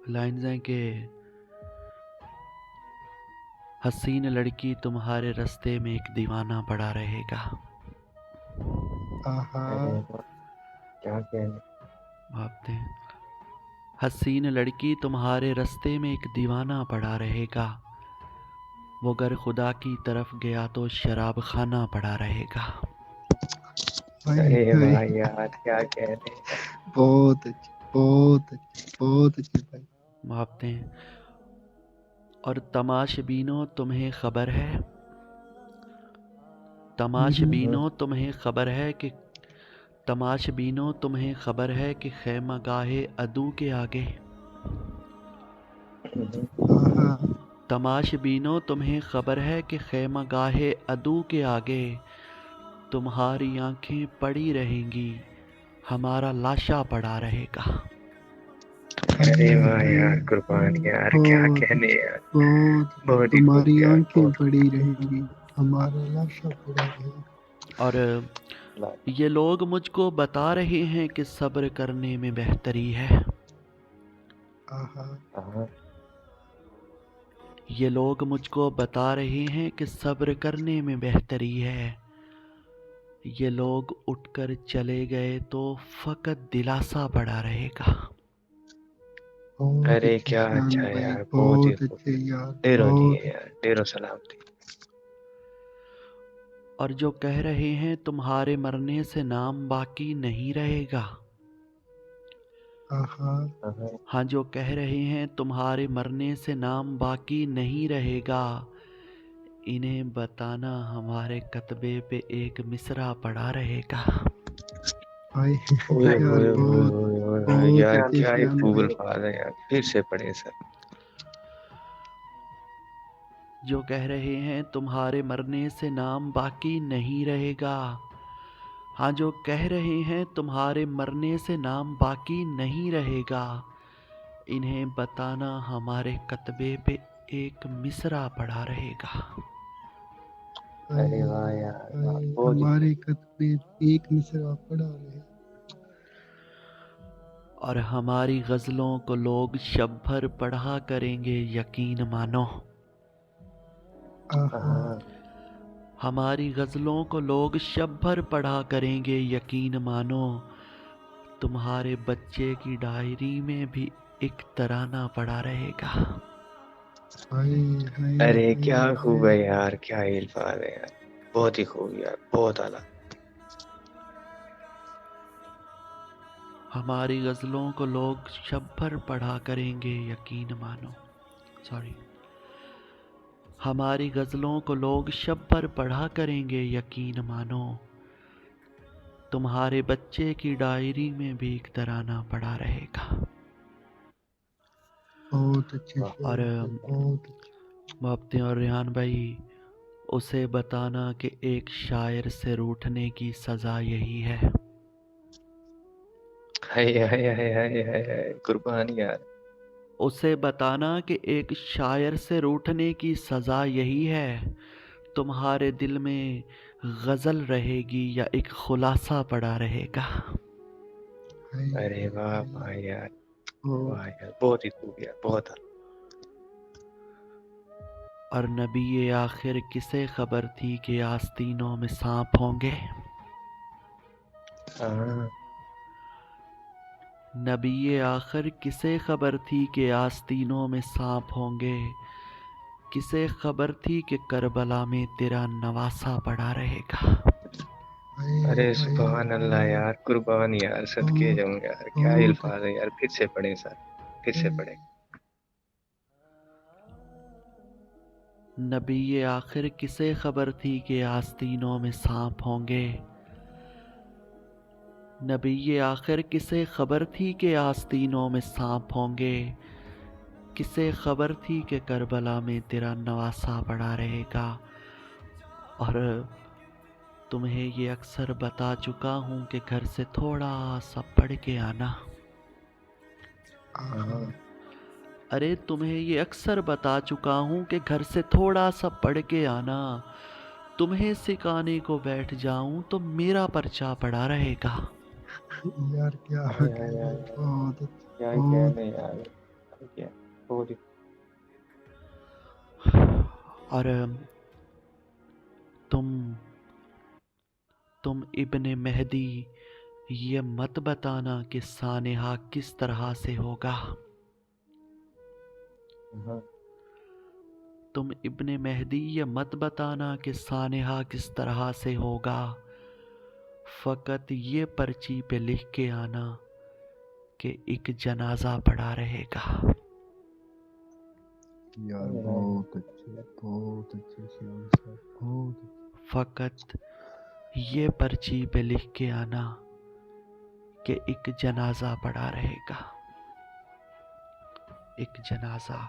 Lines ہیں کہ حسین لڑکی تمہارے رستے میں ایک دیوانہ پڑا رہے گا. ارے واہ، کیا کہنے. آپ دیں. حسین لڑکی تمہارے رستے میں ایک دیوانہ پڑا رہے گا. وہ گر خدا کی طرف گیا تو شراب خانہ پڑا رہے گا. ارے واہ یار، کیا کہنے. بہت اچھی، بہت اچھی، بہت اچھی بھائی. آپ دیں. اور تماش بینو تمہیں خبر ہے، تماش بینو تمہیں خبر ہے کہ تماش بینو تمہیں خبر ہے کہ خیمہ گاہ عدو کے آگے. ہاں تماش بینو تمہیں خبر ہے کہ خیمہ گاہ عدو کے آگے تمہاری آنکھیں پڑی رہیں گی، ہمارا لاشا پڑا رہے گا. ارے واہ یار، قربان یار، کیا کہنے یار. بہت. بہت ہی خوب تمہاری یار، آنکھیں بہت. پڑی رہیں گی، ہمارا لاشا پڑا رہے گا. اور یہ لوگ مجھ کو بتا رہے ہیں کہ صبر کرنے میں بہتری ہے. ہاں، یہ لوگ مجھ کو بتا رہے ہیں کہ صبر کرنے میں بہتری ہے. یہ لوگ اٹھ کر چلے گئے تو فقط دلاسا پڑا رہے گا. بہت ارے اچھے کیا شان اچھا بھائی، یار، بہت ہی بہت خوب. اچھے یار، ڈیرو دیے بہت یار، ڈیرو سلامتی. اور جو کہہ رہے ہیں تمہارے مرنے سے نام باقی نہیں رہے گا. ہاں. ہاں، جو کہہ رہے ہیں تمہارے مرنے سے نام باقی نہیں رہے گا، انہیں بتانا ہمارے کتبے پہ ایک مصرع پڑا رہے گا. بھائی اوئے یار، ہوئے ہوئے بہت ہوئے ہوئے ہوئے بہت یار، اچھے کیا ہی شان خوب بھائی. الفاظ ہے یار. پھر سے پڑھیں سر. جو کہہ رہے ہیں تمہارے مرنے سے نام باقی نہیں رہے گا. ہاں، جو کہہ رہے ہیں تمہارے مرنے سے نام باقی نہیں رہے گا، انہیں بتانا ہمارے کتبے پہ ایک مصرع پڑا رہے گا. ارے واہ یار، واہ، بھائی بہت ہی خوب. ہمارے کتبے ایک مصرع پڑا رہے. اور ہماری غزلوں کو لوگ شب بھر پڑھا کریں گے، یقین مانو. ہاں، ہماری غزلوں کو لوگ شب بھر پڑھا کریں گے، یقین مانو. تمہارے بچے کی ڈائری میں بھی ایک ترانہ پڑا رہے گا. ارے کیا خوب ہے یار، کیا ہی الفاظ ہے یار. بہت ہی خوب یار، بہت اعلیٰ. ہماری غزلوں کو لوگ شب بھر پڑھا کریں گے، یقین مانو. سوری. ہماری غزلوں کو لوگ شب بھر پڑھا کریں گے، یقین مانو. تمہارے بچے کی ڈائری میں بھی ایک ترانہ پڑا رہے گا. بہت اچھے اور شعر، بہت اچھے. بابتے اور ریحان بھائی، اسے بتانا کہ ایک شاعر سے روٹھنے کی سزا یہی ہے. ہائے ہائے ہائے ہائے ہائے ہائے، قربان یار. اسے بتانا کہ ایک شاعر سے روٹھنے کی سزا یہی ہے. تمہارے دل میں غزل رہے گی یا ایک خلاصہ پڑا رہے گا. ارے واہ واہ یار، واہ یار، بہت ہی خوب یار، بہت اعلیٰ. اور نبی آخر کسے خبر تھی کہ آستینوں میں سانپ ہوں گے. ہاں، نبی آخر کسے خبر تھی کہ آستینوں میں سانپ ہوں گے. کسے خبر تھی کہ کربلا میں تیرا نواسہ پڑا رہے گا. ارے سبحان اللہ یار، قربان یار، صدقے جاؤں یار. کیا ہی الفاظ ہے یار. پھر سے پڑھیں سر، پھر سے پڑھیں. نبی آخر کسے خبر تھی کہ آستینوں میں سانپ ہوں گے. نبی آخر کسے خبر تھی کہ آستینوں میں سانپ ہوں گے. کسے خبر تھی کہ کربلا میں تیرا نواسہ پڑا رہے گا. اور تمہیں یہ اکثر بتا چکا ہوں کہ گھر سے تھوڑا سا پڑھ کے آنا. ارے تمہیں یہ اکثر بتا چکا ہوں کہ گھر سے تھوڑا سا پڑھ کے آنا. تمہیں سکھانے کو بیٹھ جاؤں تو میرا پرچہ پڑا رہے گا. یار کیا ہائے ہائے کہنے، ہائے، بہت کیا ہی بہت. کہنے یار. ٹھیک ہے پوری اور تم ابن مہدی یہ مت بتانا کہ سانحہ کس طرح سے ہوگا. ہاں تم ابن مہدی یہ مت بتانا کہ سانحہ کس طرح سے ہوگا. فقط یہ پرچی پہ لکھ کے آنا کہ ایک جنازہ پڑا رہے گا. یار بہت اچھے خیال صاحب بہت اچھے. فقط یہ پرچی پہ لکھ کے آنا کہ ایک جنازہ پڑا رہے گا. ایک جنازہ.